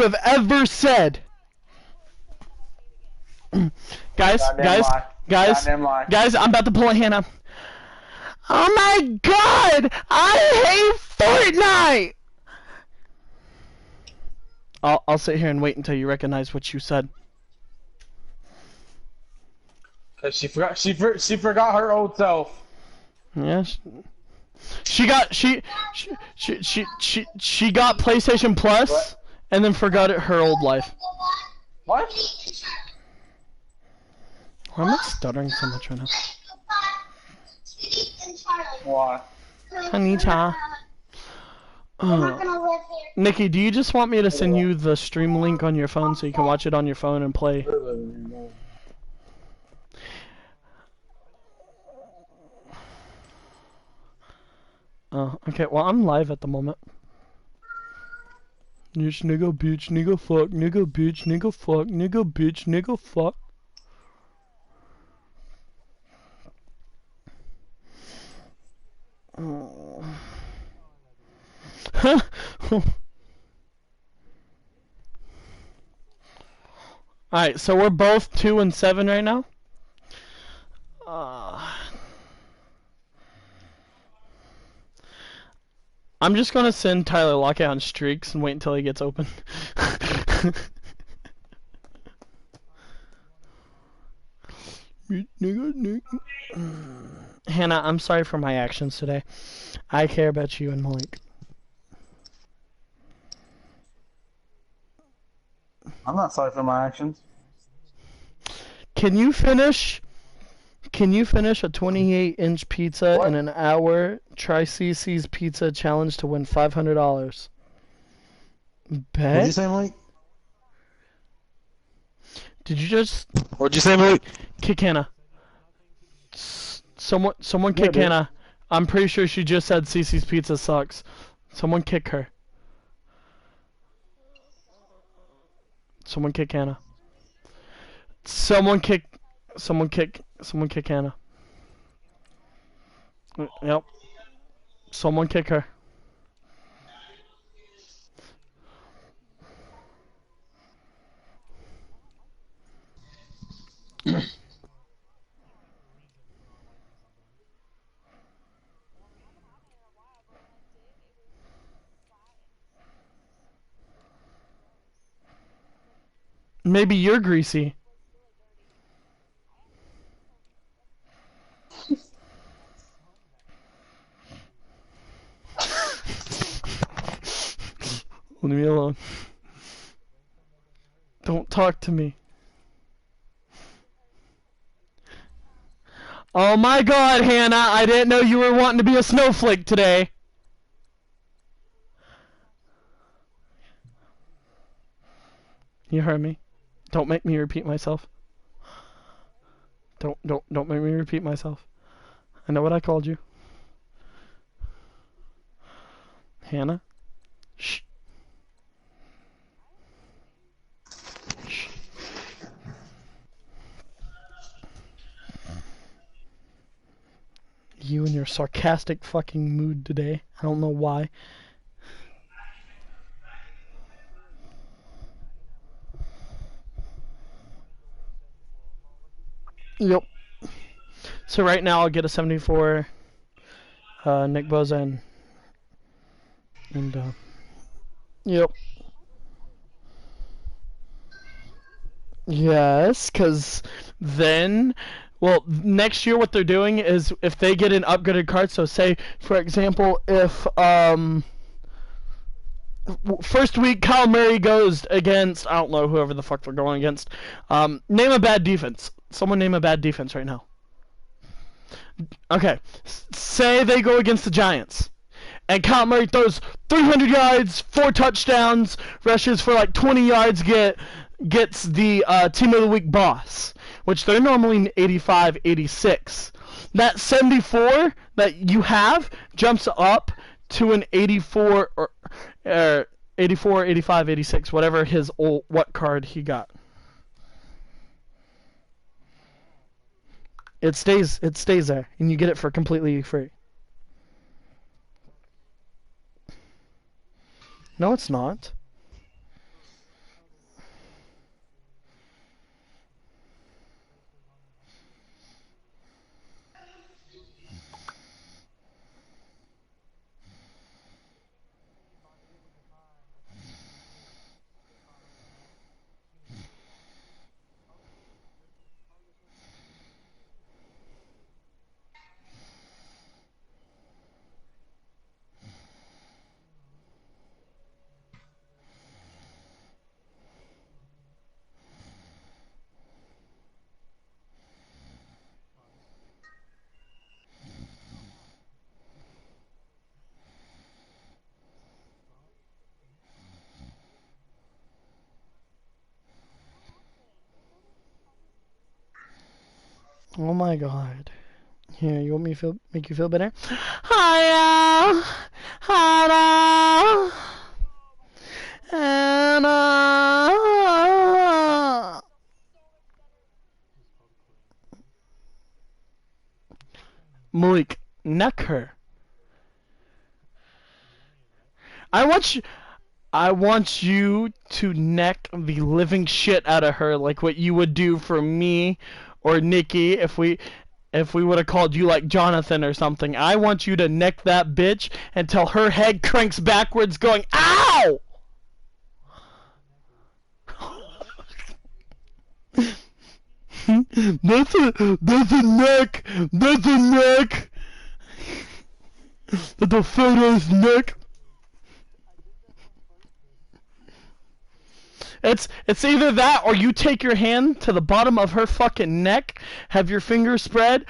have ever said. Guys, I'm about to pull a Hannah. Oh my god! I hate Fortnite! I'll sit here and wait until you recognize what you said. Cause she forgot her old self. Yeah. She got PlayStation Plus what? And then forgot her old life. What? Why am I stuttering so much right now? Why? Anita. Nikki, do you just want me to send you the stream link on your phone so you can watch it on your phone and play? Oh, okay, well, I'm live at the moment. Yes, nigga, bitch, nigga, fuck, nigga, bitch, nigga, fuck, nigga, bitch, nigga, fuck. Alright, so we're both 2 and 7 right now. I'm just gonna send Tyler Lockett on streaks and wait until he gets open. Hannah, I'm sorry for my actions today. I care about you and Malik. I'm not sorry for my actions. Can you finish a 28-inch pizza in an hour? Try CC's Pizza Challenge to win $500. Bet? What'd you say, Malik? Did you just... What'd you say, Malik? Kick Hannah. Someone kick Hannah. I'm pretty sure she just said CC's Pizza sucks. Someone kick her. Someone kick Hannah. Someone kick Hannah. Yep. Someone kick her. Maybe you're greasy. Leave me alone. Don't talk to me. Oh my god, Hannah, I didn't know you were wanting to be a snowflake today. You heard me. Don't make me repeat myself. Don't make me repeat myself. I know what I called you. Hannah? Shh. Shh. You and your sarcastic fucking mood today. I don't know why. Yep. So right now I'll get a 74 Nick Boza and yep. Yes, because then, well, next year what they're doing is if they get an upgraded card, so say, for example, if, first week Kyle Murray goes against, I don't know, whoever the fuck they're going against, name a bad defense. Someone name a bad defense right now. Okay, say they go against the Giants. And Kyle Murray throws 300 yards, 4 touchdowns, rushes for like 20 yards, gets the Team of the Week boss, which they're normally 85, 86. That 74 that you have jumps up to an 84 or 84, 85, 86, whatever his what card he got. It stays there, and you get it for completely free. No, it's not. Oh my god. Here, you want me to make you feel better? Hiya! Hada! Anna! Malik, neck her. I want you to neck the living shit out of her like what you would do for me or Nikki if we would have called you like Jonathan or something. I want you to neck that bitch until her head cranks backwards going, OW! That's a neck! That's a neck! That's a photo's neck! It's either that or you take your hand to the bottom of her fucking neck, have your fingers spread,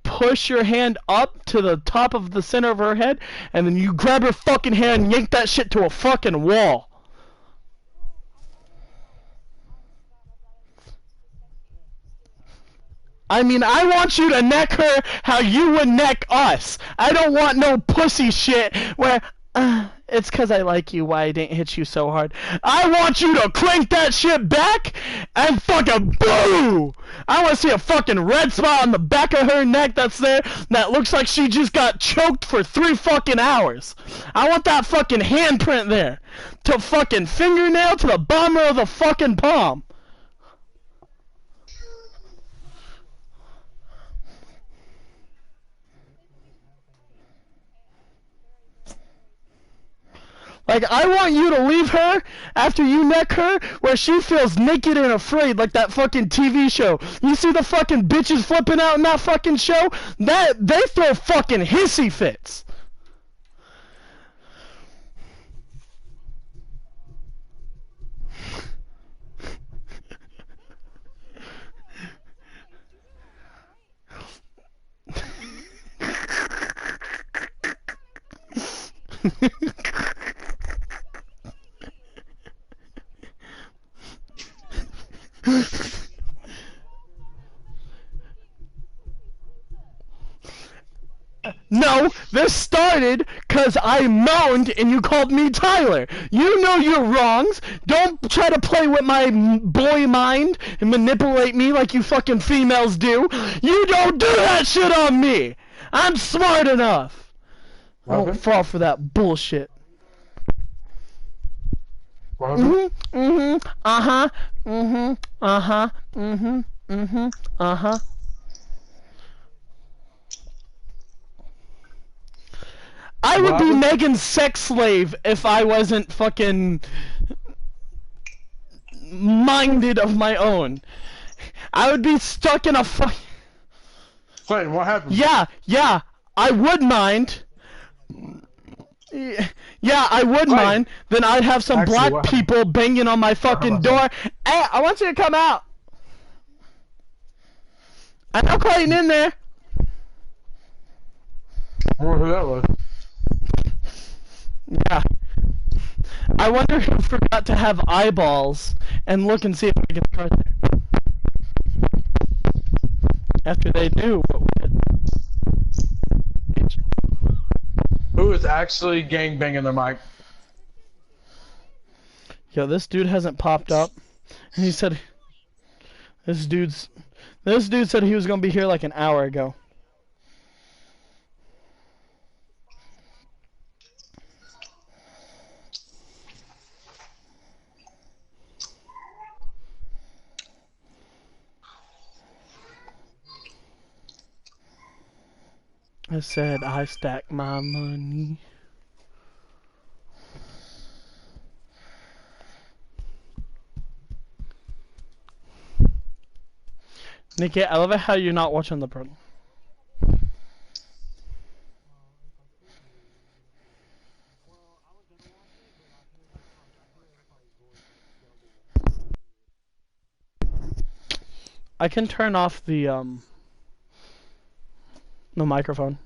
push your hand up to the top of the center of her head, and then you grab her fucking hand and yank that shit to a fucking wall. I mean, I want you to neck her how you would neck us. I don't want no pussy shit where, it's 'cause I like you why I didn't hit you so hard. I want you to crank that shit back and fucking boo! I want to see a fucking red spot on the back of her neck that's there that looks like she just got choked for 3 fucking hours. I want that fucking handprint there. To fucking fingernail to the bottom of the fucking palm. Like, I want you to leave her after you neck her where she feels naked and afraid like that fucking TV show. You see the fucking bitches flipping out in that fucking show? They throw fucking hissy fits. No, this started 'cause I moaned and you called me Tyler. You know your wrongs. Don't try to play with my boy mind and manipulate me like you fucking females do. You don't do that shit on me. I'm smart enough. I don't fall for that bullshit. Uh-huh. Uh-huh. Uh-huh. I would be Megan's sex slave if I wasn't fucking minded of my own. I would be stuck in a Clayton, what happened? Yeah, I would mind. Yeah, I would mind. Then I'd have some Actually, black people banging on my fucking door. Hey, I want you to come out. I know Clayton in there. I wonder who that was. Yeah. I wonder who forgot to have eyeballs and look and see if I can car there. After they knew what we did. Who is actually gangbanging their mic? Yo, this dude hasn't popped up. And he said this dude said he was gonna be here like an hour ago. I said I stack my money. Nikki, I love it how you're not watching the program. I can turn off the microphone.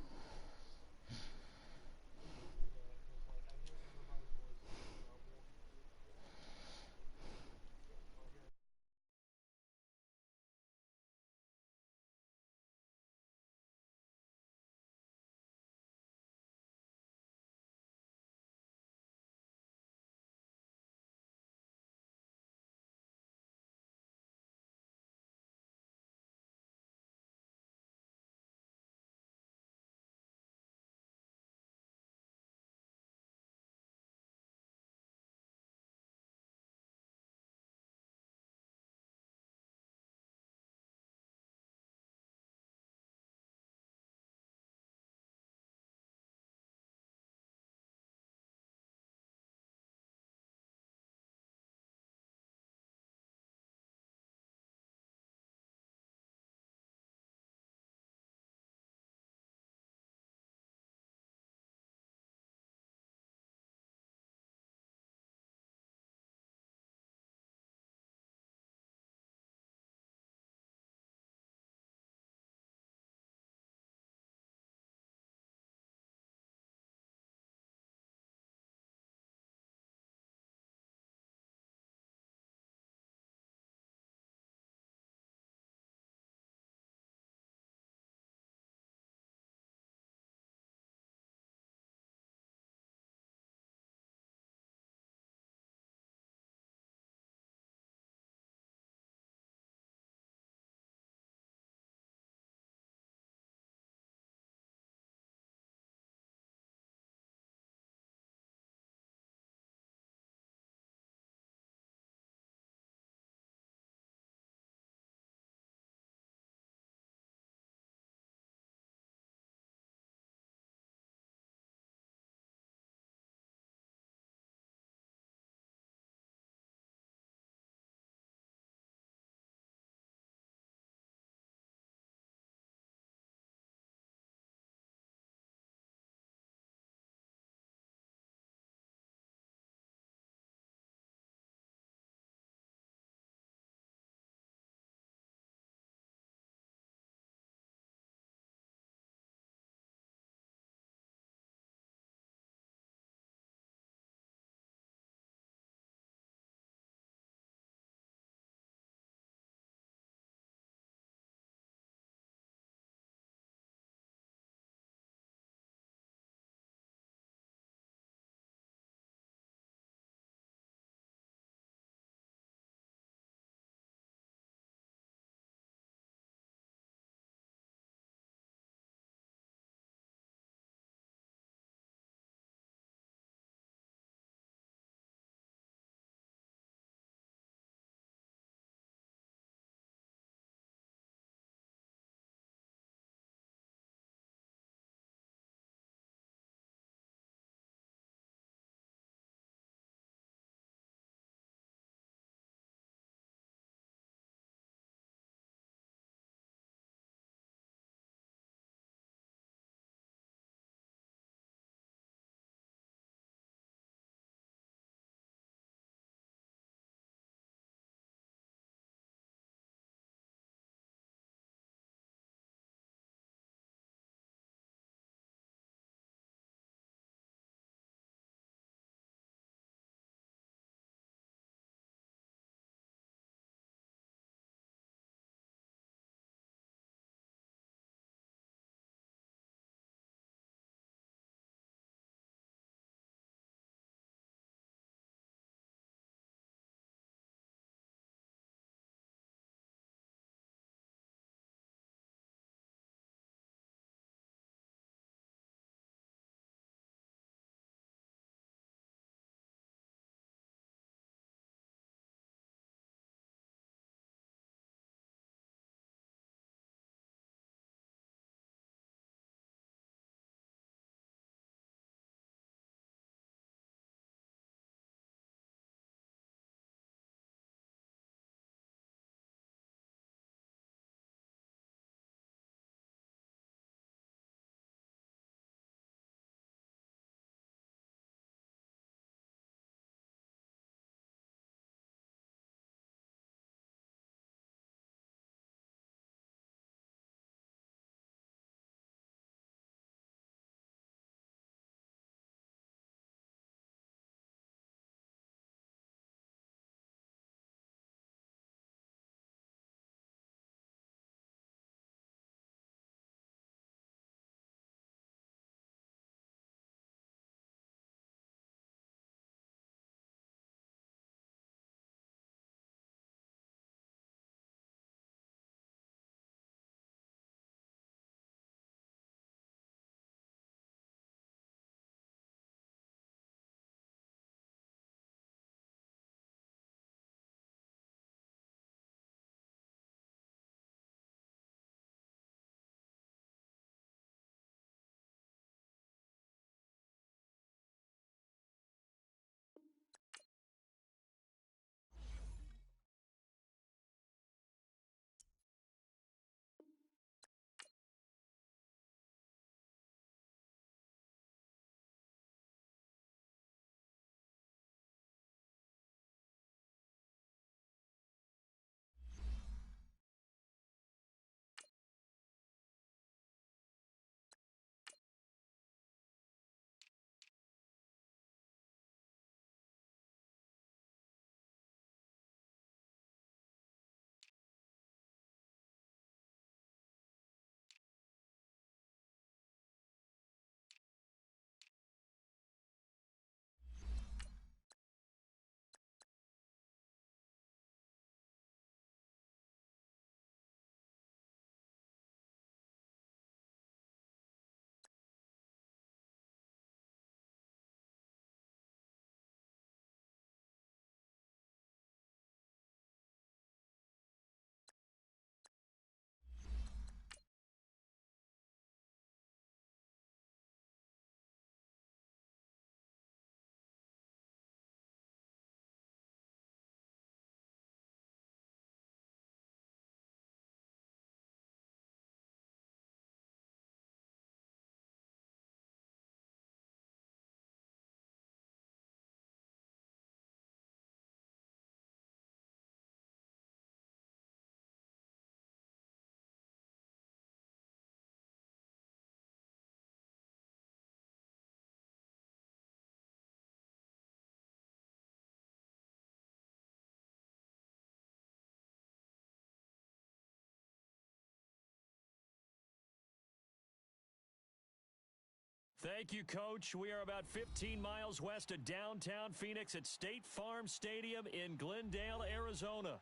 Thank you, Coach. We are about 15 miles west of downtown Phoenix at State Farm Stadium in Glendale, Arizona.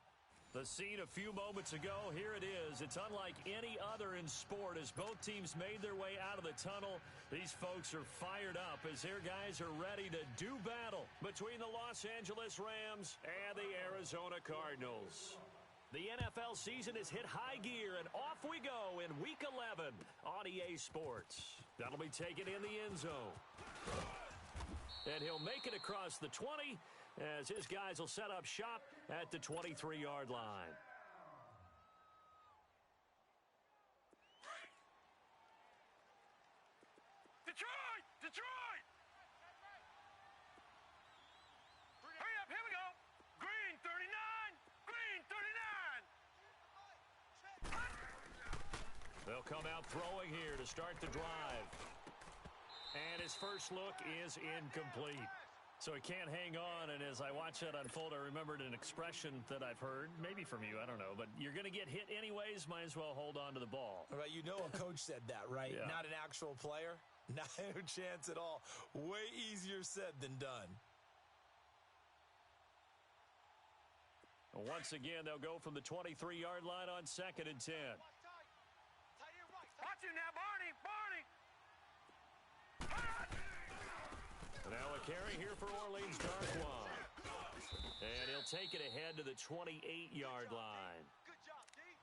The scene a few moments ago, here it is. It's unlike any other in sport as both teams made their way out of the tunnel. These folks are fired up as their guys are ready to do battle between the Los Angeles Rams and the Arizona Cardinals. The NFL season has hit high gear, and off we go in Week 11 on EA Sports. That'll be taken in the end zone. And he'll make it across the 20 as his guys will set up shop at the 23-yard line. Detroit! Detroit! Hurry up, here we go! Green 39! Green 39! They'll come out throwing here to start the drive. And his first look is incomplete. So he can't hang on, and as I watch that unfold, I remembered an expression that I've heard, maybe from you, I don't know, but you're going to get hit anyways, might as well hold on to the ball. Right, you know a coach said that, right? Yeah. Not an actual player. Not a chance at all. Way easier said than done. Once again, they'll go from the 23-yard line on 2nd and 10. Watch it now, Barney! Barney! Now a carry here for Orleans Darkwa. And he'll take it ahead to the 28-yard line.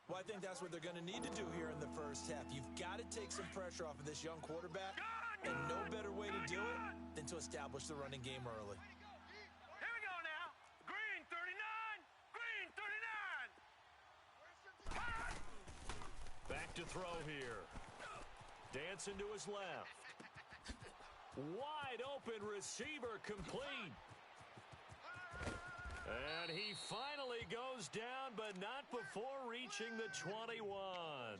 Well, I think that's what they're going to need to do here in the first half. You've got to take some pressure off of this young quarterback, and no better way to do it than to establish the running game early. Here we go now! Green 39! Green 39! Back to throw here. Dancing to his left. Wide open receiver complete. And he finally goes down, but not before reaching the 21.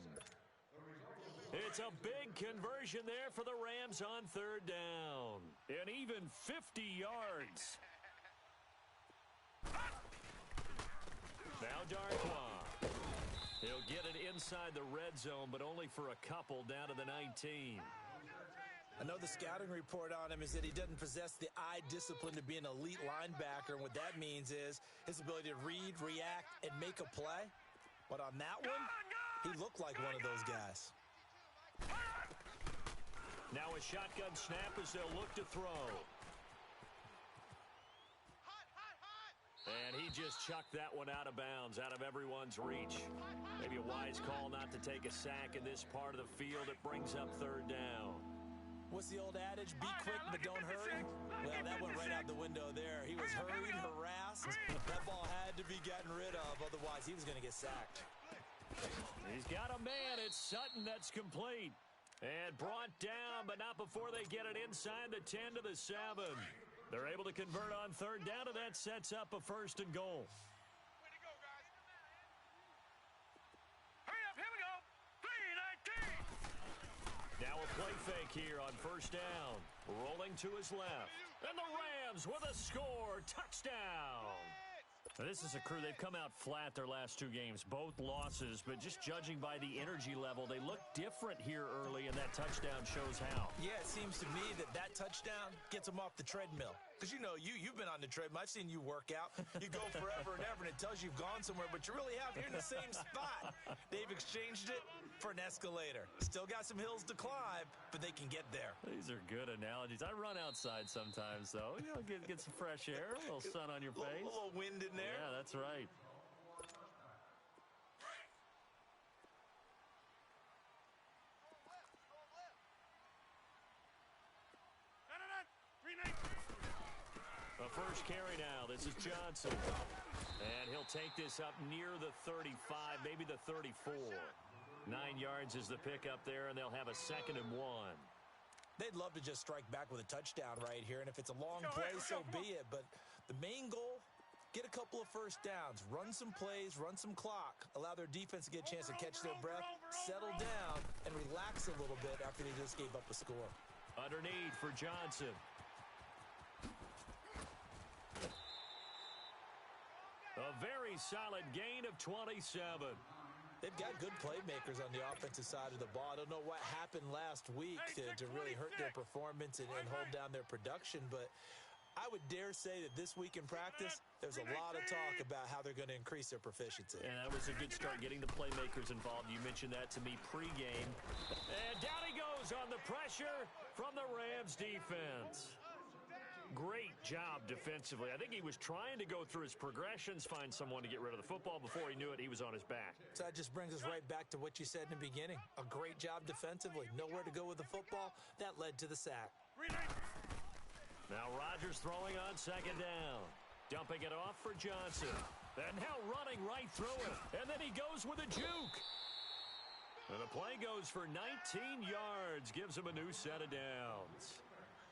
It's a big conversion there for the Rams on 3rd down. And even 50 yards. Now Darkwa. He'll get it inside the red zone, but only for a couple down to the 19. I know the scouting report on him is that he doesn't possess the eye discipline to be an elite linebacker, and what that means is his ability to read, react, and make a play. But on that one, he looked like one of those guys. Now a shotgun snap as they'll look to throw. And he just chucked that one out of bounds, out of everyone's reach. Maybe a wise call not to take a sack in this part of the field. It brings up 3rd down. What's the old adage? Be quick, but don't hurry. Well, that went right out the window there. He was hurried, harassed. That ball had to be gotten rid of. Otherwise, he was going to get sacked. He's got a man. It's Sutton that's complete. And brought down, but not before they get it inside the 10 to the 7. They're able to convert on 3rd down, and that sets up a 1st and goal. Way to go, guys. Hurry up, here we go. 3-19. Now a play fake here on 1st down. Rolling to his left. And the Rams with a score. Touchdown. Now, this is a crew, they've come out flat their last 2 games, both losses, but just judging by the energy level, they look different here early, and that touchdown shows how. Yeah, it seems to me that touchdown gets them off the treadmill. Because, you know, you've been on the treadmill. I've seen you work out. You go forever and ever, and it tells you you've gone somewhere, but you really have. You're in the same spot. They've exchanged it for an escalator. Still got some hills to climb, but they can get there. These are good analogies. I run outside sometimes, though. You know, get some fresh air, a little sun on your face. A little wind in there. Yeah, that's right. A first carry now. This is Johnson. And he'll take this up near the 35, maybe the 34. 9 yards is the pickup there, and they'll have a 2nd and 1. They'd love to just strike back with a touchdown right here, and if it's a long play, so be it. But the main goal, get a couple of first downs, run some plays, run some clock, allow their defense to get a chance to catch their breath, settle down, and relax a little bit after they just gave up a score. Underneath for Johnson. A very solid gain of 27. They've got good playmakers on the offensive side of the ball. I don't know what happened last week to really hurt their performance and hold down their production, but I would dare say that this week in practice, there's a lot of talk about how they're going to increase their proficiency. And that was a good start, getting the playmakers involved. You mentioned that to me pregame. And down he goes on the pressure from the Rams defense. Great job defensively. I think he was trying to go through his progressions, find someone to get rid of the football. Before he knew it, he was on his back. So that just brings us right back to what you said in the beginning. A great job defensively. Nowhere to go with the football. That led to the sack. Now Rodgers throwing on second down. Dumping it off for Johnson. And now running right through it. And then he goes with a juke. And the play goes for 19 yards. Gives him a new set of downs.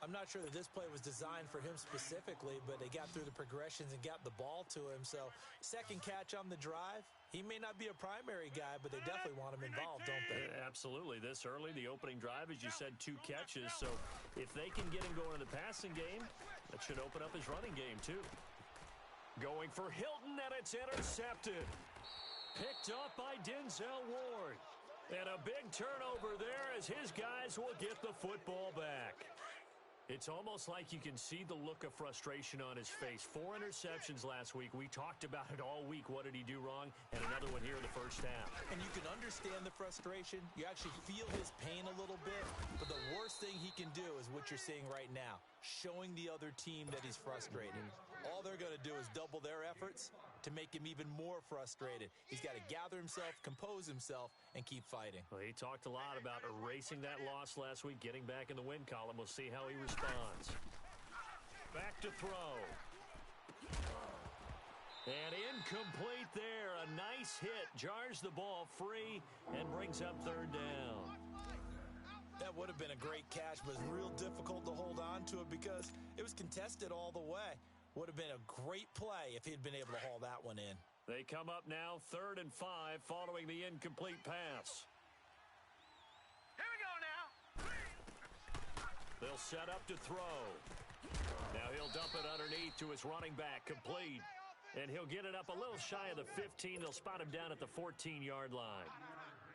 I'm not sure that this play was designed for him specifically, but they got through the progressions and got the ball to him. So second catch on the drive. He may not be a primary guy, but they definitely want him involved, don't they? Absolutely. This early, the opening drive, as you said, 2 catches. So if they can get him going in the passing game, that should open up his running game too. Going for Hilton, and it's intercepted. Picked up by Denzel Ward. And a big turnover there as his guys will get the football back. It's almost like you can see the look of frustration on his face. 4 interceptions last week. We talked about it all week. What did he do wrong? And another one here in the first half. And you can understand the frustration. You actually feel his pain a little bit. But the worst thing he can do is what you're seeing right now, showing the other team that he's frustrated. All they're going to do is double their efforts to make him even more frustrated. He's got to gather himself, compose himself, and keep fighting. Well, he talked a lot about erasing that loss last week, getting back in the win column. We'll see how he responds. Back to throw. And incomplete there. A nice hit. Jars the ball free and brings up third down. That would have been a great catch, but it's real difficult to hold on to it because it was contested all the way. Would have been a great play if he'd been able to haul that one in. They come up now 3rd and 5 following the incomplete pass. Here we go now. They'll set up to throw. Now he'll dump it underneath to his running back, complete. And he'll get it up a little shy of the 15. They'll spot him down at the 14-yard line.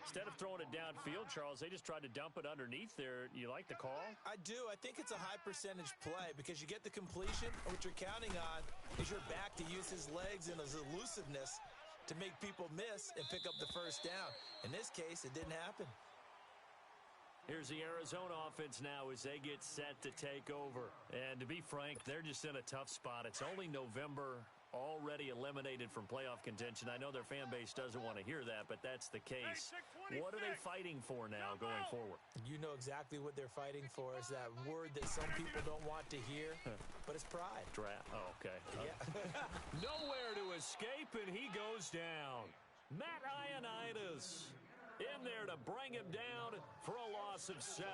Instead of throwing it downfield, Charles, they just tried to dump it underneath there. You like the call? I do. I think it's a high-percentage play because you get the completion. What you're counting on is your back to use his legs and his elusiveness to make people miss and pick up the first down. In this case, it didn't happen. Here's the Arizona offense now as they get set to take over. And to be frank, they're just in a tough spot. It's only November, already eliminated from playoff contention. I know their fan base doesn't want to hear that, but that's the case. What are they fighting for now going forward? You know exactly what they're fighting for. Is that word that some people don't want to hear, but it's pride. Draft. Oh, okay. Yeah. Nowhere to escape, and he goes down. Matt Ioannidis in there to bring him down for a loss of 7.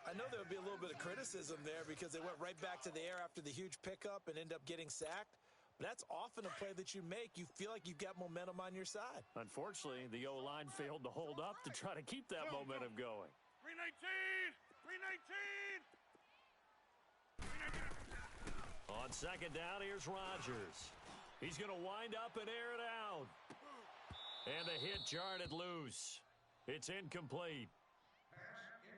I know there would be a little bit of criticism there because they went right back to the air after the huge pickup and end up getting sacked. But that's often a play that you make. You feel like you've got momentum on your side. Unfortunately, the O-line failed to hold up to try to keep that momentum going. 319! 319! On second down, here's Rodgers. He's going to wind up and air it out. And the hit jarred it loose. It's incomplete.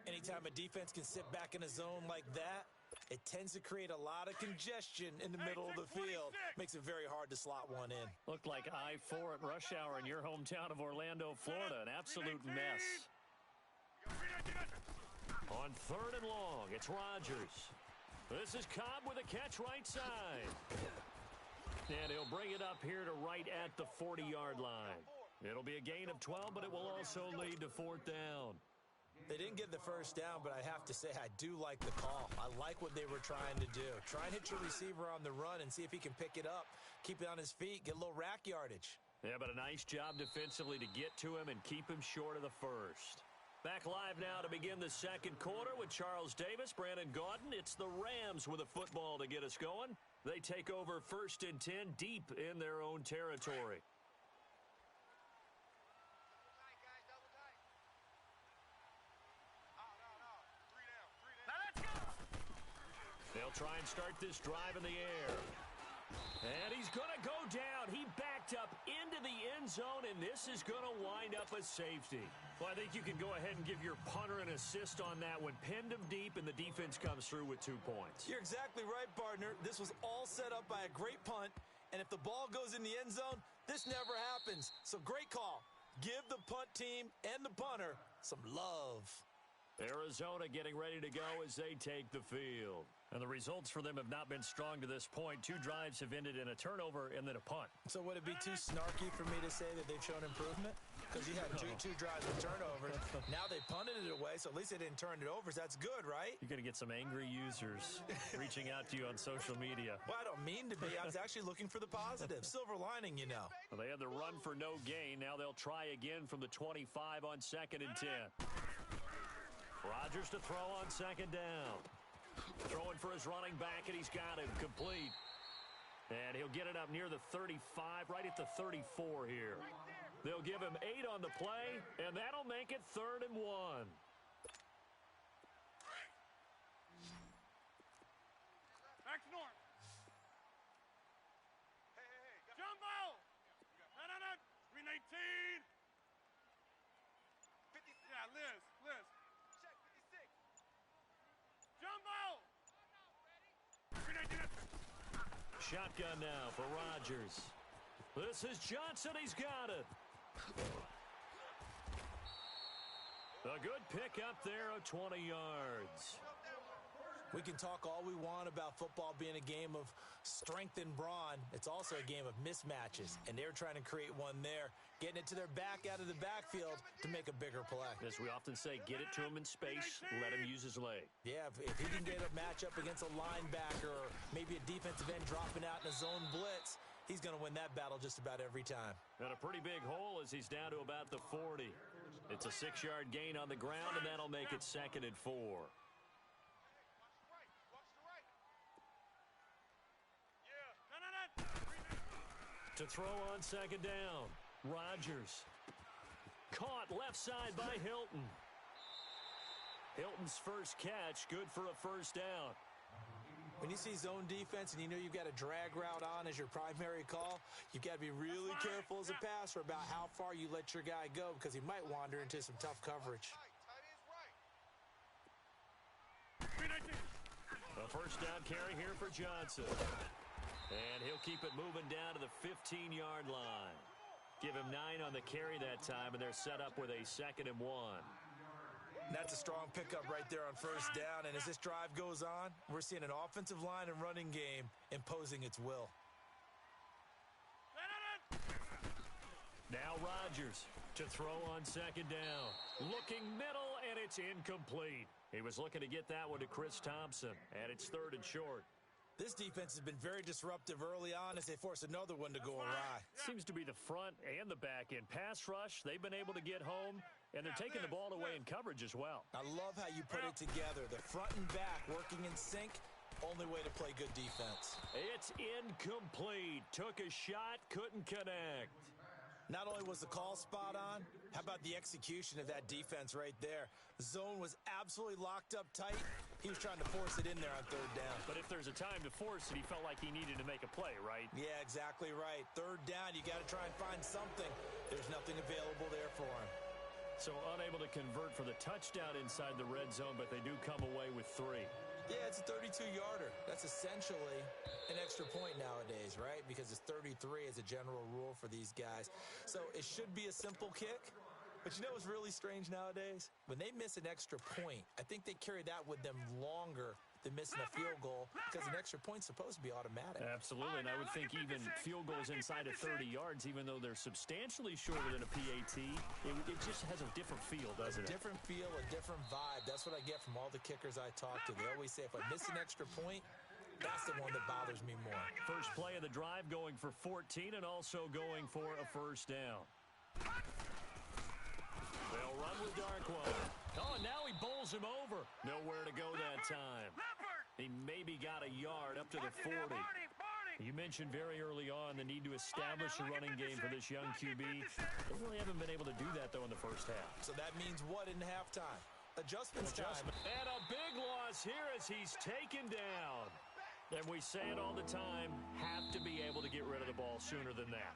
Anytime a defense can sit back in a zone like that, it tends to create a lot of congestion in the middle of the field. Makes it very hard to slot one in. Looked like I-4 at rush hour in your hometown of Orlando, Florida. An absolute mess. On 3rd and long, it's Rodgers. This is Cobb with a catch right side. And he'll bring it up here to right at the 40-yard line. It'll be a gain of 12, but it will also lead to 4th down. They didn't get the first down, but I have to say I do like the call. I like what they were trying to do. Try and hit your receiver on the run and see if he can pick it up, keep it on his feet, get a little rack yardage. Yeah, but a nice job defensively to get to him and keep him short of the first. Back live now to begin the second quarter with Charles Davis, Brandon Gaudin. It's the Rams with a football to get us going. They take over 1st and 10 deep in their own territory. They'll try and start this drive in the air. And he's going to go down. He backed up into the end end zone, and this is going to wind up a safety. Well, I think you can go ahead and give your punter an assist on that one. Pinned him deep, and the defense comes through with 2 points. You're exactly right, partner. This was all set up by a great punt, and if the ball goes in the end zone, this never happens. So great call. Give the punt team and the punter some love. Arizona getting ready to go as they take the field. And the results for them have not been strong to this point. 2 drives have ended in a turnover and then a punt. So would it be too snarky for me to say that they've shown improvement? Because you had two drives with turnovers. Now they punted it away, so at least they didn't turn it over. So that's good, right? You're going to get some angry users reaching out to you on social media. Well, I don't mean to be. I was actually looking for the positive. Silver lining, you know. Well, they had the run for no gain. Now they'll try again from the 25 on 2nd and 10. Rodgers to throw on 2nd down. Throwing for his running back, and he's got him complete. And he'll get it up near the 35, right at the 34 here. They'll give him 8 on the play, and that'll make it 3rd and 1. Back to north. Hey. Jumbo! No. Screen 18. 56. Yeah, Liz. Check 56. Jumbo! Screen 18. Shotgun now for Rodgers. This is Johnson. He's got it. A good pick up there of 20 yards. We can talk all we want about football being a game of strength and brawn. It's also a game of mismatches, and they're trying to create one there, getting it to their back out of the backfield to make a bigger play. As we often say, get it to him in space, let him use his leg. Yeah, if he can get a matchup against a linebacker or maybe a defensive end dropping out in a zone blitz, he's going to win that battle just about every time. And a pretty big hole as he's down to about the 40. It's a 6-yard gain on the ground, and that'll make it 2nd and 4. To throw on 2nd down, Rodgers. Caught left side by Hilton. Hilton's first catch, good for a 1st down. When you see zone defense and you know you've got a drag route on as your primary call, you've got to be really careful as a passer about how far you let your guy go because he might wander into some tough coverage. A 1st down carry here for Johnson. And he'll keep it moving down to the 15-yard line. Give him 9 on the carry that time, and they're set up with a 2nd and 1. That's a strong pickup right there on 1st down, and as this drive goes on, we're seeing an offensive line and running game imposing its will. Now Rodgers to throw on 2nd down. Looking middle, and it's incomplete. He was looking to get that one to Chris Thompson, and it's 3rd and short. This defense has been very disruptive early on as they force another one to go awry. Seems to be the front and the back end. Pass rush, they've been able to get home, and they're taking the ball away in coverage as well. I love how you put it together. The front and back working in sync, only way to play good defense. It's incomplete. Took a shot, couldn't connect. Not only was the call spot on, how about the execution of that defense right there? The zone was absolutely locked up tight. He was trying to force it in there on 3rd down. But if there's a time to force it, he felt like he needed to make a play, right? Yeah, exactly right. 3rd down, you got to try and find something. There's nothing available there for him. So unable to convert for the touchdown inside the red zone, but they do come away with 3. Yeah, it's a 32-yarder. That's essentially an extra point nowadays, right? Because it's 33 as a general rule for these guys. So it should be a simple kick. But you know what's really strange nowadays? When they miss an extra point, I think they carry that with them longer than missing a field goal because an extra point's supposed to be automatic. Absolutely, and I would think even field goals inside of 30 yards, even though they're substantially shorter than a PAT, it just has a different feel, doesn't it? A different feel, a different vibe. That's what I get from all the kickers I talk to. They always say if I miss an extra point, that's the one that bothers me more. First play of the drive going for 14 and also going for a 1st down. They'll run with Darkwa. Oh, and now he bowls him over. Nowhere to go that time. He maybe got a yard up to the 40. You mentioned very early on the need to establish a running game for this young QB. They really haven't been able to do that, though, in the 1st half. So that means what in halftime? Adjustments time. And a big loss here as he's taken down. And we say it all the time, have to be able to get rid of the ball sooner than that.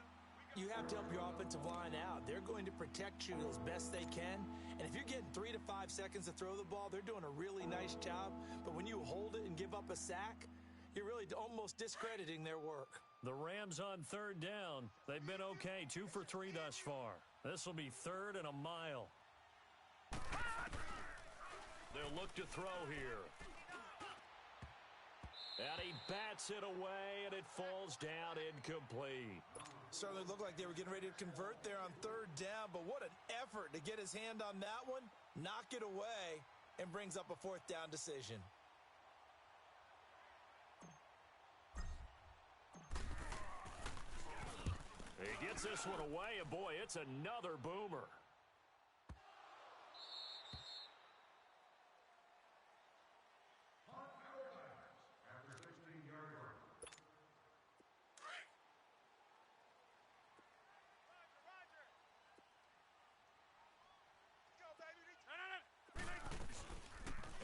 You have to help your offensive line out. They're going to protect you as best they can. And if you're getting 3 to 5 seconds to throw the ball, they're doing a really nice job. But when you hold it and give up a sack, you're really almost discrediting their work. The Rams on third down. They've been okay, 2 for 3 thus far. This will be 3rd and a mile. They'll look to throw here. And he bats it away, and it falls down incomplete. Certainly looked like they were getting ready to convert there on 3rd down, but what an effort to get his hand on that one, knock it away, and brings up a 4th down decision. He gets this one away, and boy, it's another boomer.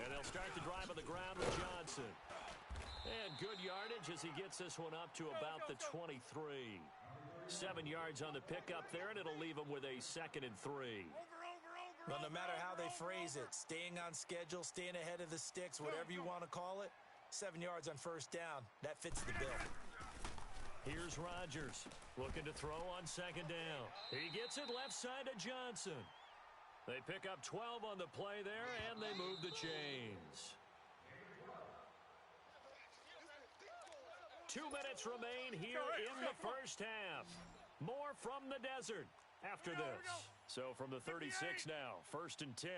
And they'll start the drive on the ground with Johnson. And good yardage as he gets this one up to about the 23. 7 yards on the pickup there, and it'll leave him with a 2nd and 3. Well, no matter how they phrase it, staying on schedule, staying ahead of the sticks, whatever you want to call it, 7 yards on 1st down, that fits the bill. Here's Rodgers looking to throw on 2nd down. He gets it left side to Johnson. They pick up 12 on the play there, and they move the chains. 2 minutes remain here in the first half. More from the desert after this. So from the 36 now, 1st and 10.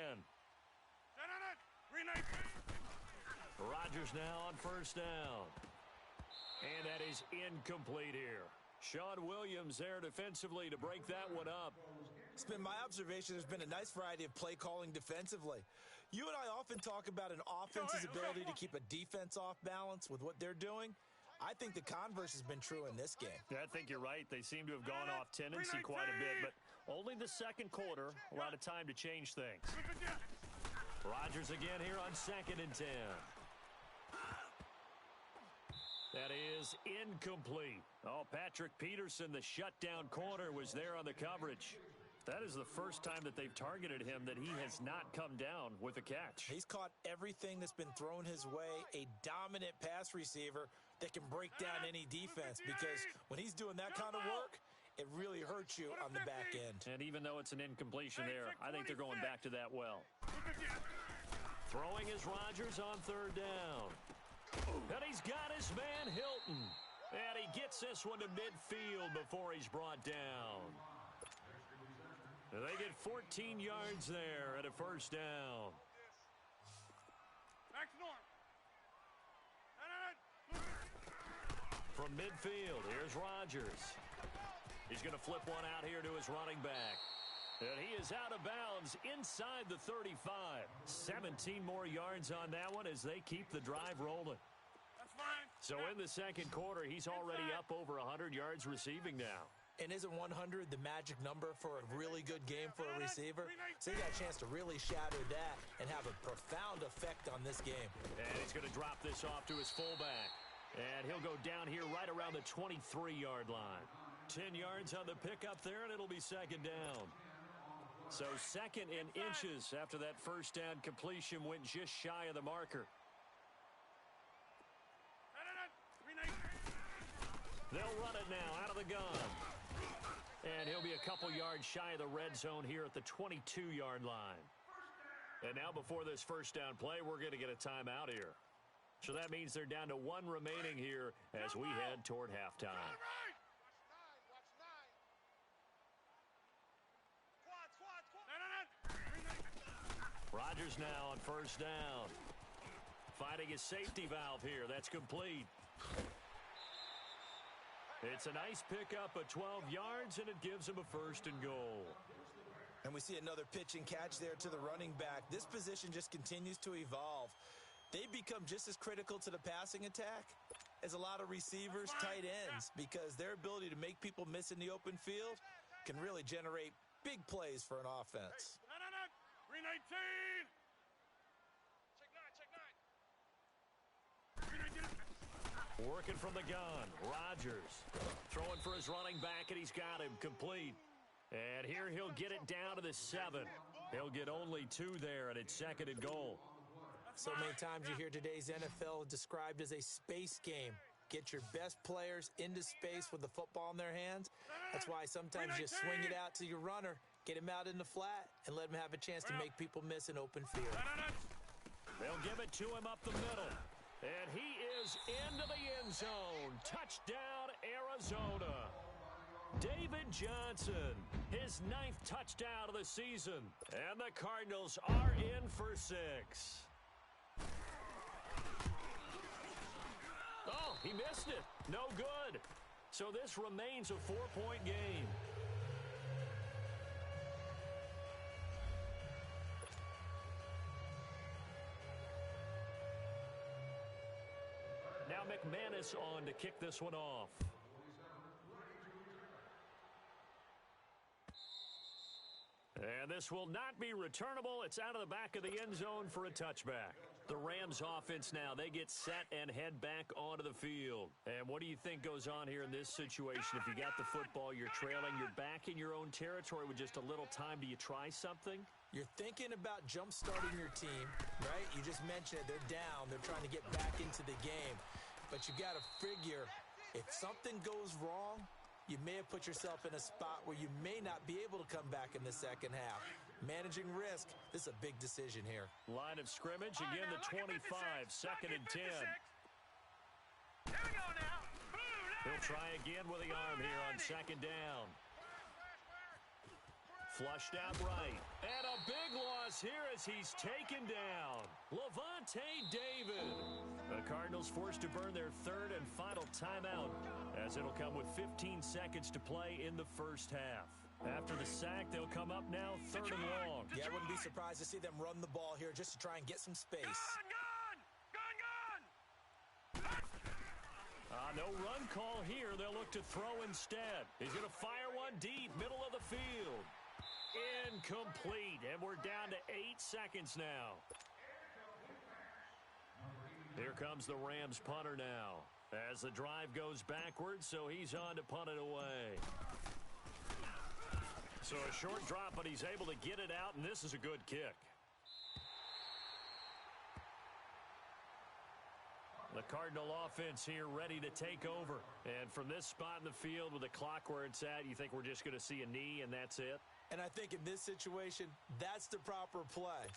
Rodgers now on 1st down. And that is incomplete here. Sean Williams there defensively to break that one up. It's been my observation there's been a nice variety of play calling defensively. You and I often talk about an offense's ability to keep a defense off balance with what they're doing. I think the converse has been true in this game. I think you're right. They seem to have gone off tendency quite a bit, but only the 2nd quarter, a lot of time to change things. Rodgers again here on 2nd and 10. That is incomplete. Oh, Patrick Peterson, the shutdown corner, was there on the coverage. That is the first time that they've targeted him that he has not come down with a catch. He's caught everything that's been thrown his way, a dominant pass receiver that can break down any defense, because when he's doing that kind of work, it really hurts you on the back end. And even though it's an incompletion there, I think they're going back to that well. Throwing is Rodgers on 3rd down. And he's got his man Hilton. And he gets this one to midfield before he's brought down. They get 14 yards there at a 1st down. From midfield, here's Rodgers. He's going to flip one out here to his running back. And he is out of bounds inside the 35. 17 more yards on that one as they keep the drive rolling. So in the 2nd quarter, he's already up over 100 yards receiving now. And isn't 100 the magic number for a really good game for a receiver? So he got a chance to really shatter that and have a profound effect on this game. And he's going to drop this off to his fullback. And he'll go down here right around the 23-yard line. 10 yards on the pickup there, and it'll be 2nd down. So 2nd in inches after that 1st down completion went just shy of the marker. They'll run it now out of the gun. And he'll be a couple yards shy of the red zone here at the 22-yard line. And now before this 1st down play, we're going to get a timeout here. So that means they're down to 1 remaining here as we head toward halftime. Rodgers now on 1st down. Finding his safety valve here. That's complete. It's a nice pickup of 12 yards, and it gives him a 1st and goal. And we see another pitch and catch there to the running back. This position just continues to evolve. They become just as critical to the passing attack as a lot of receivers, tight ends, because their ability to make people miss in the open field can really generate big plays for an offense. 319. Check 9. Working from the gun, Rodgers throwing for his running back, and he's got him complete. And here he'll get it down to the 7. He'll get only 2 there, and it's 2nd and goal. So many times you hear today's NFL described as a space game. Get your best players into space with the football in their hands. That's why sometimes you swing it out to your runner, get him out in the flat, and let him have a chance to make people miss an open field. They'll give it to him up the middle. And he is into the end zone. Touchdown, Arizona. David Johnson, his 9th touchdown of the season. And the Cardinals are in for 6. Oh, he missed it. No good. So this remains a 4-point game. Now McManus on to kick this one off. And this will not be returnable. It's out of the back of the end zone for a touchback. The Rams offense now, they get set and head back onto the field. And what do you think goes on here in this situation? If you got the football, you're trailing, you're back in your own territory with just a little time. Do you try something? You're thinking about jump-starting your team, right? You just mentioned it. They're down. They're trying to get back into the game. But you got to figure, if something goes wrong, you may have put yourself in a spot where you may not be able to come back in the second half. Managing risk, this is a big decision here. Line of scrimmage, again the 25, 2nd and 10. Here we go now. He'll try again with the arm here on 2nd down. Flushed out right. And a big loss here as he's taken down. Lavonte David. The Cardinals forced to burn their 3rd and final timeout, as it'll come with 15 seconds to play in the first half. After the sack, they'll come up now 3rd and long. Yeah, I wouldn't be surprised to see them run the ball here just to try and get some space. No run call here. They'll look to throw instead. He's going to fire one deep, middle of the field. Incomplete, and we're down to 8 seconds now. Here comes the Rams punter now, as the drive goes backwards, so he's on to punt it away. So a short drop, but he's able to get it out, and this is a good kick. The Cardinal offense here ready to take over. And from this spot in the field with the clock where it's at, you think we're just going to see a knee and that's it? And I think in this situation, that's the proper play.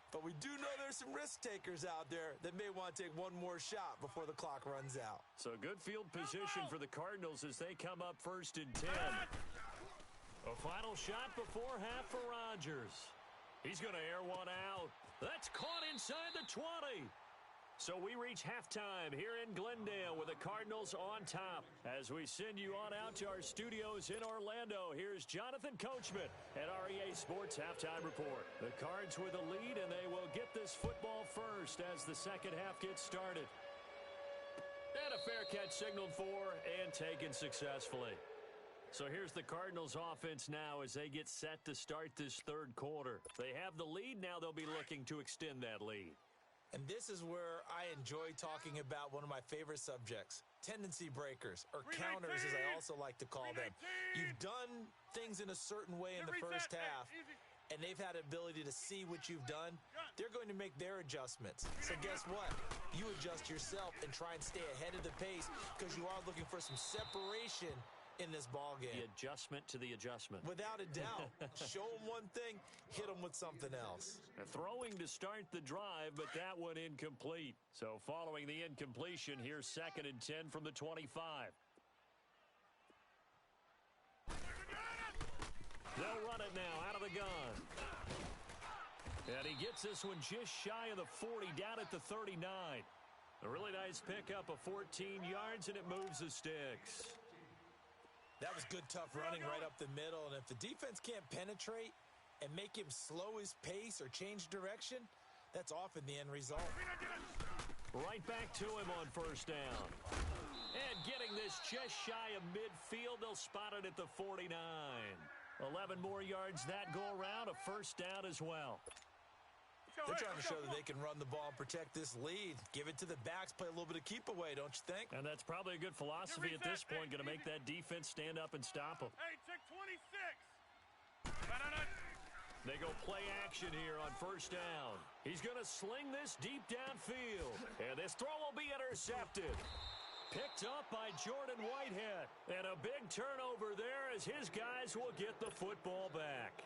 But we do know there's some risk takers out there that may want to take one more shot before the clock runs out. So good field position for the Cardinals as they come up 1st and 10. A final shot before half for Rodgers. He's going to air one out. That's caught inside the 20. So we reach halftime here in Glendale with the Cardinals on top. As we send you on out to our studios in Orlando, here's Jonathan Coachman at REA Sports Halftime Report. The Cards with the lead, and they will get this football first as the second half gets started. And a fair catch signaled for and taken successfully. So here's the Cardinals offense now as they get set to start this 3rd quarter. They have the lead. Now they'll be looking to extend that lead. And this is where I enjoy talking about one of my favorite subjects, tendency breakers, or counters as I also like to call them. You've done things in a certain way in the first half, and they've had ability to see what you've done. They're going to make their adjustments. So guess what? You adjust yourself and try and stay ahead of the pace because you are looking for some separation in this ball game. The adjustment to the adjustment. Without a doubt. Show them one thing, hit them with something else. Throwing to start the drive, but that one incomplete. So following the incompletion, here's 2nd and 10 from the 25. They'll run it now out of the gun. And he gets this one just shy of the 40, down at the 39. A really nice pickup of 14 yards, and it moves the sticks. That was good, tough running right up the middle. And if the defense can't penetrate and make him slow his pace or change direction, that's often the end result. Right back to him on 1st down. And getting this just shy of midfield, they'll spot it at the 49. 11 more yards that go around, a 1st down as well. They're trying to show that they can run the ball and protect this lead. Give it to the backs, play a little bit of keep away, don't you think? And that's probably a good philosophy at this point, going to make that defense stand up and stop them. Hey, check 26. They go play action here on first down. He's going to sling this deep downfield. And this throw will be intercepted. Picked up by Jordan Whitehead. And a big turnover there as his guys will get the football back.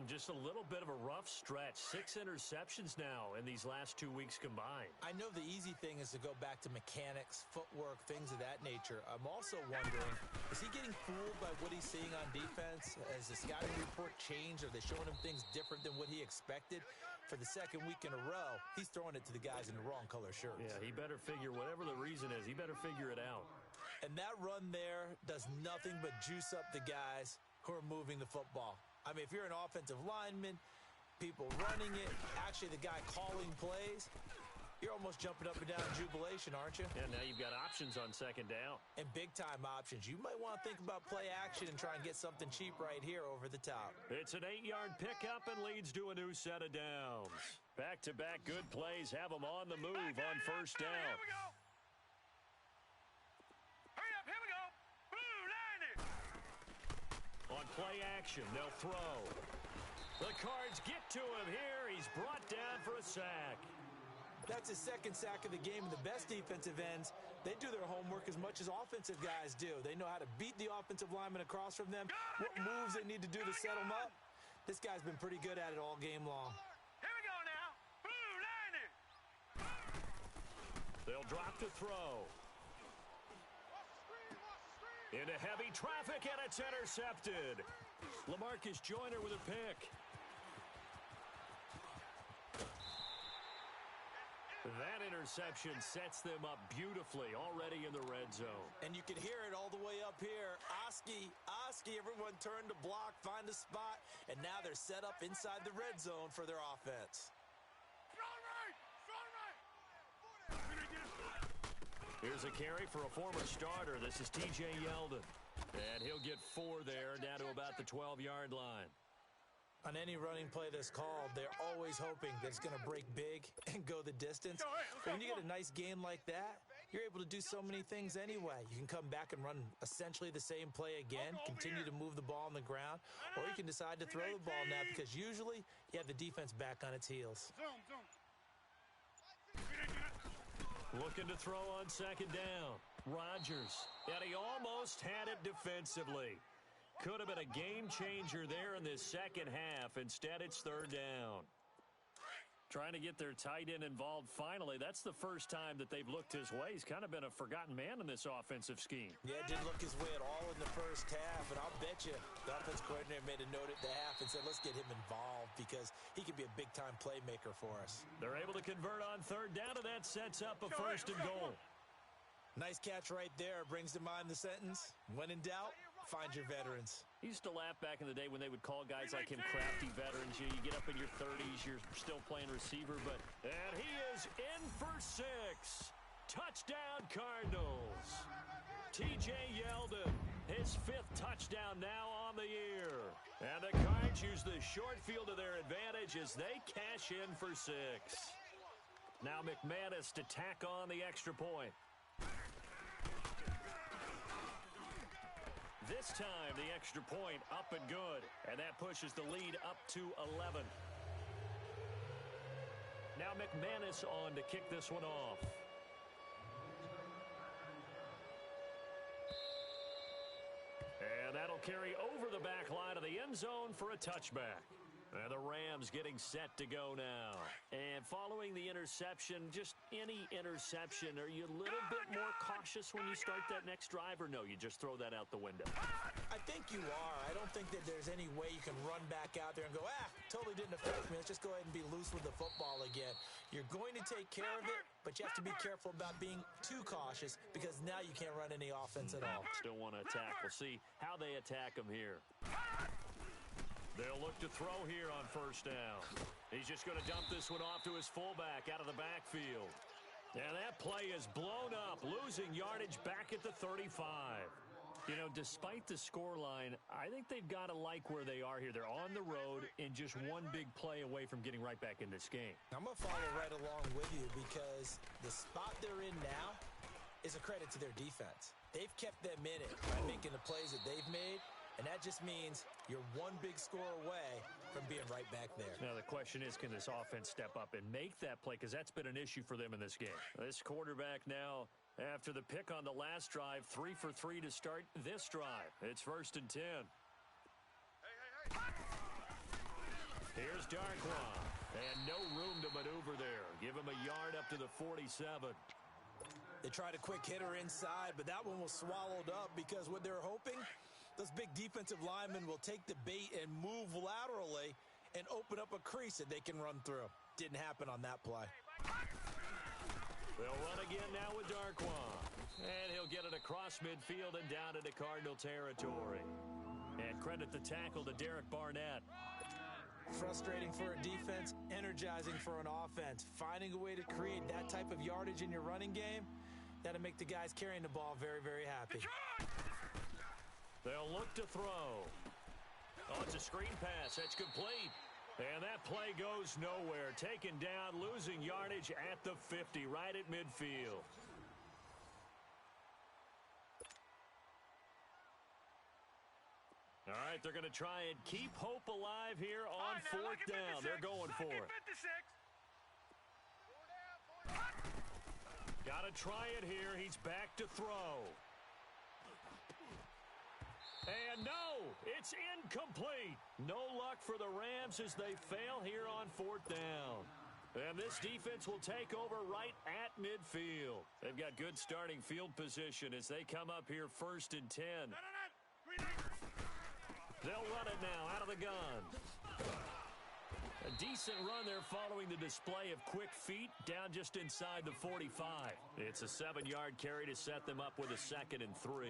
Just a little bit of a rough stretch. 6 interceptions now in these last 2 weeks combined. I know the easy thing is to go back to mechanics, footwork, things of that nature. I'm also wondering, is he getting fooled by what he's seeing on defense? Has the scouting report changed? Are they showing him things different than what he expected? For the second week in a row, he's throwing it to the guys in the wrong color shirts. Yeah, he better figure, whatever the reason is, he better figure it out. And that run there does nothing but juice up the guys who are moving the football. I mean, if you're an offensive lineman, people running it, actually the guy calling plays, you're almost jumping up and down in jubilation, aren't you? And now you've got options on second down. And big-time options. You might want to think about play action and try and get something cheap right here over the top. It's an 8-yard pickup and leads to a new set of downs. Back-to-back good plays have them on the move on first down. Here we go. Hurry up, here we go. Boo, 90. On play action, they'll throw. The Cards get to him here. He's brought down for a sack. That's his second sack of the game. And the best defensive ends, they do their homework as much as offensive guys do. They know how to beat the offensive lineman across from them, what moves they need to do to set them up. This guy's been pretty good at it all game long. Here we go now. Boo, 90. They'll drop to throw. Into heavy traffic, and it's intercepted. LaMarcus Joyner with a pick. That interception sets them up beautifully already in the red zone. And you can hear it all the way up here. Oski, everyone turned to block, find a spot, and now they're set up inside the red zone for their offense. Here's a carry for a former starter. This is T.J. Yeldon. And he'll get 4 there, down to about the 12-yard line. On any running play that's called, they're always hoping that it's going to break big and go the distance. But when you get a nice game like that, you're able to do so many things anyway. You can come back and run essentially the same play again, continue to move the ball on the ground, or you can decide to throw the ball now because usually you have the defense back on its heels. Looking to throw on second down. Rodgers. And he almost had it defensively. Could have been a game changer there in this second half. Instead, it's third down. Trying to get their tight end involved finally. That's the first time that they've looked his way. He's kind of been a forgotten man in this offensive scheme. Yeah, it didn't look his way at all in the first half. And I'll bet you the offense coordinator made a note at the half and said, let's get him involved because he could be a big-time playmaker for us. They're able to convert on third down, and that sets up a first and goal. Nice catch right there. Brings to mind the sentence, when in doubt, find your veterans. He used to laugh back in the day when they would call guys like him crafty veterans. You get up in your 30s, you're still playing receiver, and he is in for 6. Touchdown, Cardinals. T.J. Yeldon, his 5th touchdown now on the year. And the Cards use the short field to their advantage as they cash in for 6. Now McManus to tack on the extra point. This time, the extra point up and good. And that pushes the lead up to 11. Now McManus on to kick this one off. And that'll carry over the back line of the end zone for a touchback. And the Rams getting set to go now. And following the interception, just any interception, are you a little bit more cautious when you start that next drive, or no, you just throw that out the window? I think you are. I don't think that there's any way you can run back out there and go, totally didn't affect me. Let's just go ahead and be loose with the football again. You're going to take care of it, but you have to be careful about being too cautious because now you can't run any offense at all. Still want to attack. We'll see how they attack him here. They'll look to throw here on first down. He's just going to dump this one off to his fullback out of the backfield. And that play is blown up, losing yardage back at the 35. You know, despite the scoreline, I think they've got to like where they are here. They're on the road and just one big play away from getting right back in this game. I'm going to follow right along with you because the spot they're in now is a credit to their defense. They've kept them in it by making the plays that they've made, and that just means you're one big score away from being right back there. Now, the question is, can this offense step up and make that play? Because that's been an issue for them in this game. This quarterback now, after the pick on the last drive, 3 for 3 to start this drive. It's 1st and 10. Here's Darkwa, and no room to maneuver there. Give him a yard up to the 47. They tried a quick hitter inside, but that one was swallowed up because what they're hoping, those big defensive linemen will take the bait and move laterally and open up a crease that they can run through. Didn't happen on that play. They'll run again now with Darkwa. And he'll get it across midfield and down into Cardinal territory. And credit the tackle to Derek Barnett. Frustrating for a defense, energizing for an offense. Finding a way to create that type of yardage in your running game, that'll make the guys carrying the ball very, very happy. They'll look to throw. Oh, it's a screen pass. That's complete. And that play goes nowhere. Taken down, losing yardage at the 50, right at midfield. All right, they're going to try and keep hope alive here on 4th down. They're going for it. Got to try it here. He's back to throw. And no, it's incomplete. No luck for the Rams as they fail here on 4th down. And this defense will take over right at midfield. They've got good starting field position as they come up here 1st and 10. They'll run it now out of the gun. A decent run there following the display of quick feet down just inside the 45. It's a 7-yard carry to set them up with a 2nd and 3.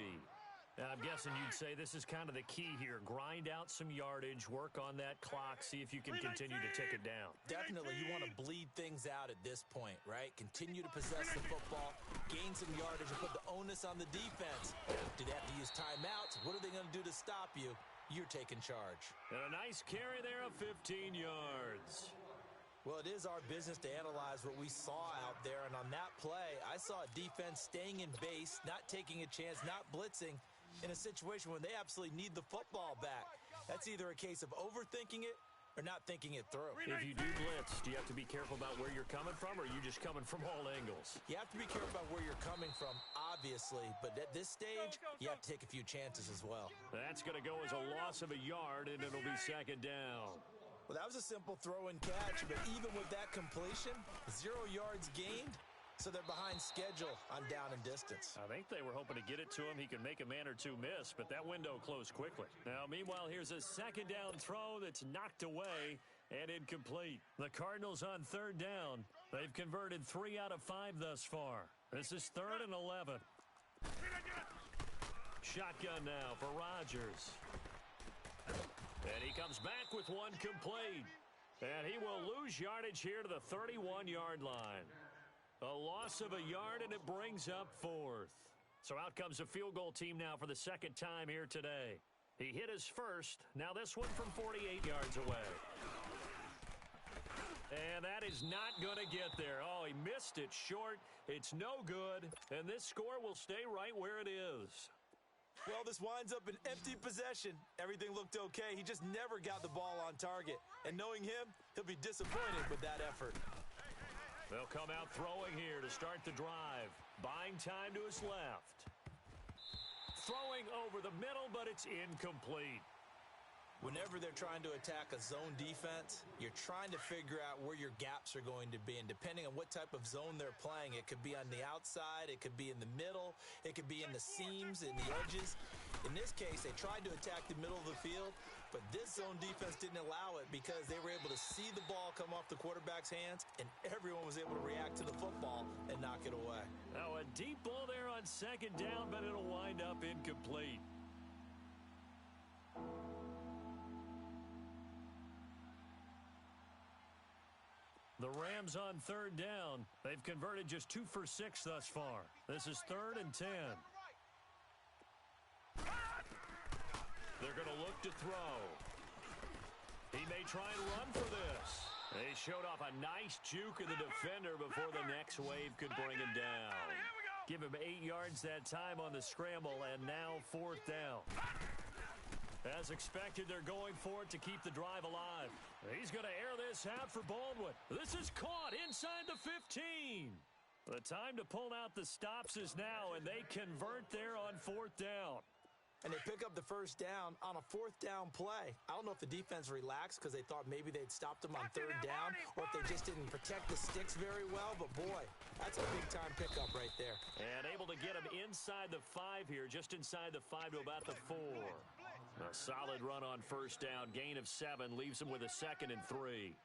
I'm guessing you'd say this is kind of the key here. Grind out some yardage, work on that clock, see if you can continue to tick it down. Definitely, you want to bleed things out at this point, right? Continue to possess the football, gain some yardage, and put the onus on the defense. Do they have to use timeouts? What are they going to do to stop you? You're taking charge. And a nice carry there of 15 yards. Well, it is our business to analyze what we saw out there, and on that play, I saw a defense staying in base, not taking a chance, not blitzing, in a situation when they absolutely need the football back. That's either a case of overthinking it or not thinking it through. If you do blitz, do you have to be careful about where you're coming from, or are you just coming from all angles? You have to be careful about where you're coming from, obviously, but at this stage, you have to take a few chances as well. That's going to go as a loss of a yard, and it'll be 2nd down. Well, that was a simple throw and catch, but even with that completion, 0 yards gained, so they're behind schedule on down and distance. I think they were hoping to get it to him. He could make a man or two miss, but that window closed quickly. Now, meanwhile, here's a 2nd down throw that's knocked away and incomplete. The Cardinals on 3rd down. They've converted 3 out of 5 thus far. This is 3rd and 11. Shotgun now for Rodgers. And he comes back with one complete. And he will lose yardage here to the 31-yard line. A loss of a yard, and it brings up 4th. So out comes a field goal team now for the 2nd time here today. He hit his first. Now this one from 48 yards away. And that is not going to get there. Oh, he missed it short. It's no good. And this score will stay right where it is. Well, this winds up an empty possession. Everything looked okay. He just never got the ball on target. And knowing him, he'll be disappointed with that effort. They'll come out throwing here to start the drive. Buying time to his left. Throwing over the middle, but it's incomplete. Whenever they're trying to attack a zone defense, you're trying to figure out where your gaps are going to be. And depending on what type of zone they're playing, it could be on the outside, it could be in the middle, it could be in the seams, in the edges. In this case, they tried to attack the middle of the field, but this zone defense didn't allow it because they were able to see the ball come off the quarterback's hands, and everyone was able to react to the football and knock it away. Now a deep ball there on 2nd down, but it'll wind up incomplete. The Rams on 3rd down. They've converted just 2 for 6 thus far. This is 3rd and 10. They're going to look to throw. He may try and run for this. They showed off a nice juke of the defender before the next wave could bring him down. Give him 8 yards that time on the scramble, and now 4th down. As expected, they're going for it to keep the drive alive. He's going to air this out for Baldwin. This is caught inside the 15. The time to pull out the stops is now, and they convert there on 4th down. And they pick up the first down on a 4th down play. I don't know if the defense relaxed because they thought maybe they'd stopped them on 3rd down or if they just didn't protect the sticks very well. But, boy, that's a big-time pickup right there. And able to get him inside the 5 here, just inside the 5 to about the 4. A solid run on 1st down. Gain of 7 leaves him with a 2nd and 3.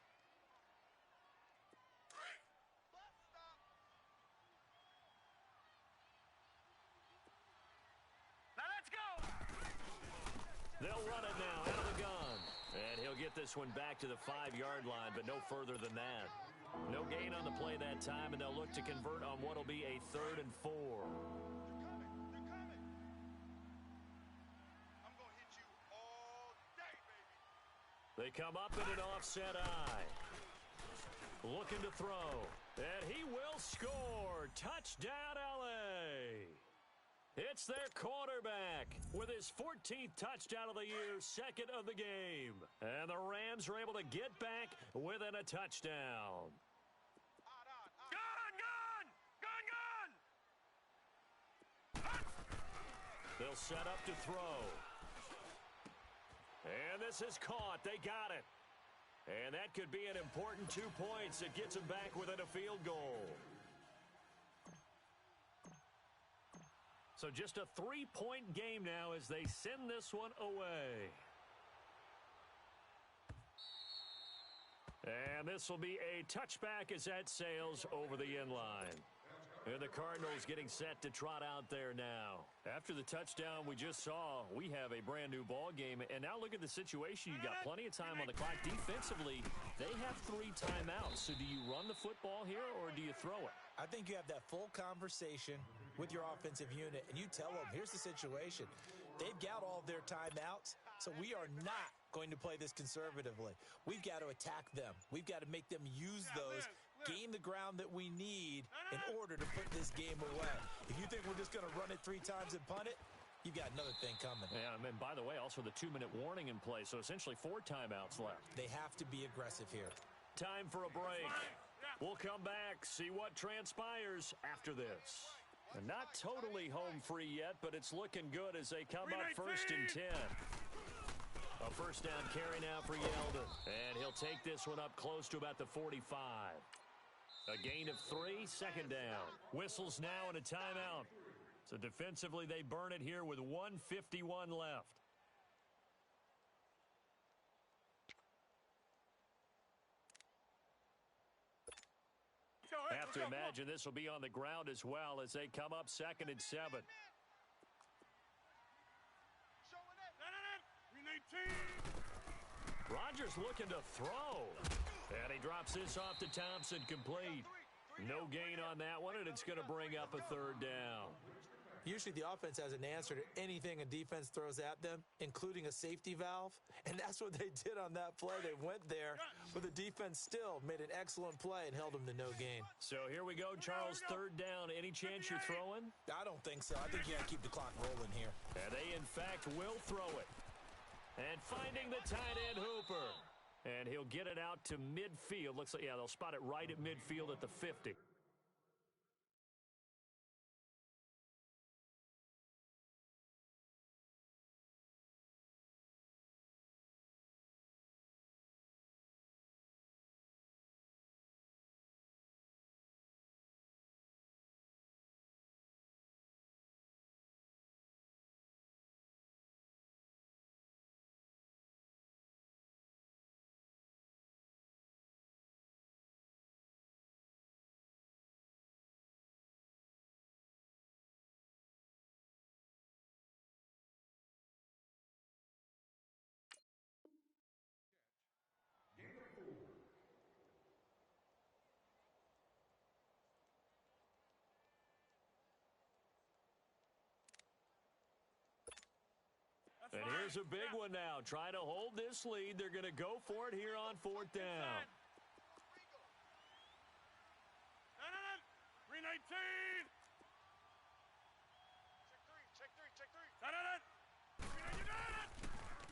They'll run it now out of the gun. And he'll get this one back to the 5-yard line, but no further than that. No gain on the play that time, and they'll look to convert on what will be a 3rd and 4. I'm going to hit you all day, baby. They come up in an offset eye. Looking to throw. And he will score. Touchdown, L.A. It's their quarterback with his 14th touchdown of the year, 2nd of the game. And the Rams are able to get back within a touchdown. Gun! They'll set up to throw. And this is caught. They got it. And that could be an important 2 points. It gets them back within a field goal. So just a 3-point game now as they send this one away. And this will be a touchback as that sails over the end line. And the Cardinals getting set to trot out there now. After the touchdown we just saw, we have a brand new ball game. And now look at the situation. You've got plenty of time on the clock. Defensively, they have 3 timeouts. So do you run the football here or do you throw it? I think you have that full conversation with your offensive unit, and you tell them, here's the situation. They've got all of their timeouts, so we are not going to play this conservatively. We've got to attack them. We've got to make them use those, gain the ground that we need in order to put this game away. If you think we're just going to run it 3 times and punt it, you've got another thing coming. Yeah, and by the way, also the 2-minute warning in play, so essentially 4 timeouts left. They have to be aggressive here. Time for a break. We'll come back, see what transpires after this. And not totally home free yet, but it's looking good as they come up 1st and 10. A 1st down carry now for Yeldon. And he'll take this one up close to about the 45. A gain of 3, 2nd down. Whistles now and a timeout. So defensively, they burn it here with 1:51 left. Have to imagine this will be on the ground as well as they come up 2nd and 7. Rodgers looking to throw. And he drops this off to Thompson, complete. No gain on that one, and it's going to bring up a 3rd down. Usually the offense has an answer to anything a defense throws at them, including a safety valve. And that's what they did on that play. They went there, but the defense still made an excellent play and held them to no gain. So here we go, Charles, 3rd down. Any chance you're throwing? I don't think so. I think you got to keep the clock rolling here. And they, in fact, will throw it. And finding the tight end, Hooper. And he'll get it out to midfield. Looks like, yeah, they'll spot it right at midfield at the 50. And here's a big one now. Trying to hold this lead. They're going to go for it here on 4th down. 319. Check three.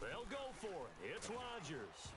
They'll go for it. It's Rodgers.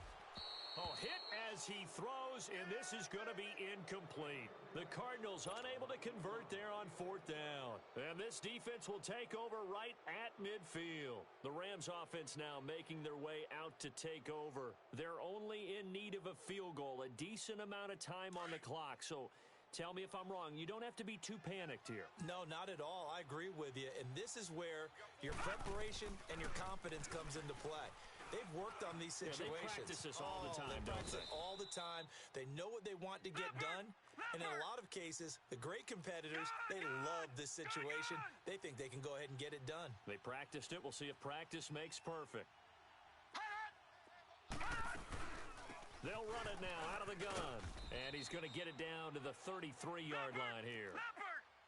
Oh, hit as he throws, and this is going to be incomplete. The Cardinals unable to convert there on 4th down. And this defense will take over right at midfield. The Rams offense now making their way out to take over. They're only in need of a field goal, a decent amount of time on the clock. So tell me if I'm wrong. You don't have to be too panicked here. No, not at all. I agree with you. And this is where your preparation and your confidence comes into play. They've worked on these situations. Yeah, they practice this all the time, they practice don't it all the time. They know what they want to get done. And in a lot of cases, the great competitors, they love this situation. They think they can go ahead and get it done. They practiced it. We'll see if practice makes perfect. They'll run it now out of the gun. And he's going to get it down to the 33-yard line here.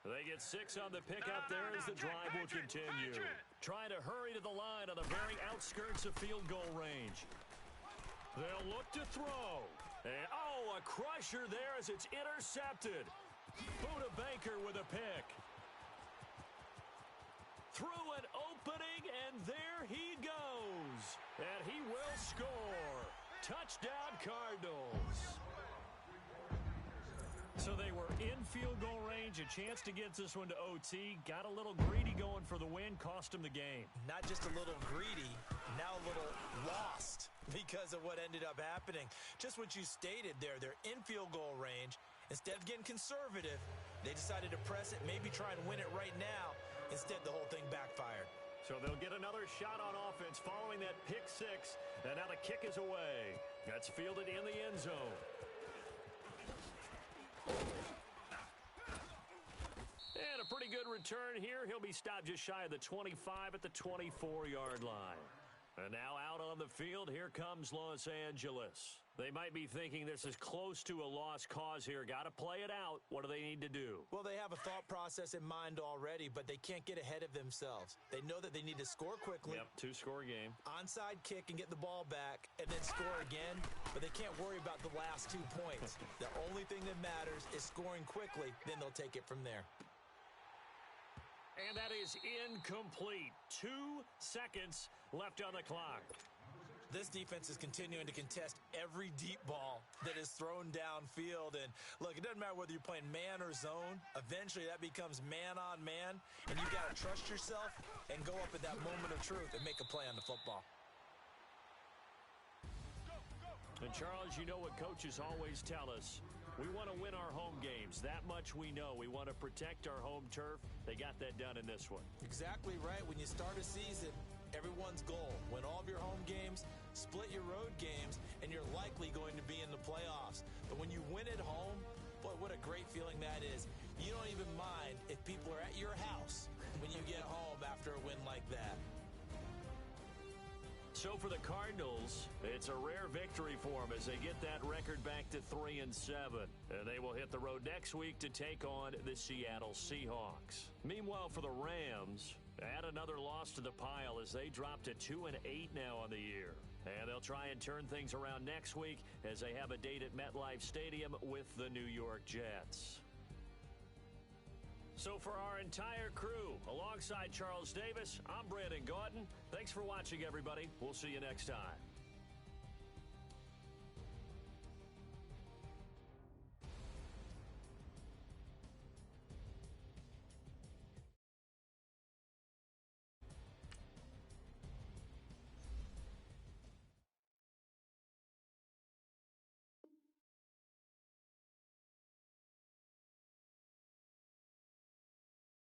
They get 6 on the pickup there as the drive will continue. Trying to hurry to the line on the very outskirts of field goal range. They'll look to throw. And, oh, a crusher there as it's intercepted. Buda Baker with a pick. Through an opening, and there he goes. And he will score. Touchdown, Cardinals. So they were in field goal range, a chance to get this one to OT. Got a little greedy going for the win, cost him the game. Not just a little greedy, now a little lost because of what ended up happening. Just what you stated there, they're in field goal range. Instead of getting conservative, they decided to press it, maybe try and win it right now. Instead, the whole thing backfired. So they'll get another shot on offense following that pick 6, and now the kick is away. That's fielded in the end zone. And a pretty good return here. He'll be stopped just shy of the 25 at the 24-yard line. And now out on the field, here comes Los Angeles. They might be thinking this is close to a lost cause here. Got to play it out. What do they need to do? Well, they have a thought process in mind already, but they can't get ahead of themselves. They know that they need to score quickly. Yep, 2-score game. Onside kick and get the ball back and then score again, but they can't worry about the last 2 points. The only thing that matters is scoring quickly, then they'll take it from there. And that is incomplete. 2 seconds left on the clock. This defense is continuing to contest every deep ball that is thrown downfield. And, look, it doesn't matter whether you're playing man or zone. Eventually, that becomes man-on-man, and you've got to trust yourself and go up at that moment of truth and make a play on the football. And, Charles, you know what coaches always tell us. We want to win our home games. That much we know. We want to protect our home turf. They got that done in this one. Exactly right. When you start a season, everyone's goal, win all of your home games, split your road games, and you're likely going to be in the playoffs. But when you win at home, boy, what a great feeling that is. You don't even mind if people are at your house when you get home after a win like that. So for the Cardinals, it's a rare victory for them as they get that record back to 3-7. And they will hit the road next week to take on the Seattle Seahawks. Meanwhile, for the Rams, add another loss to the pile as they drop to 2-8 now on the year. And they'll try and turn things around next week as they have a date at MetLife Stadium with the New York Jets. So for our entire crew, alongside Charles Davis, I'm Brandon Gaudin. Thanks for watching, everybody. We'll see you next time.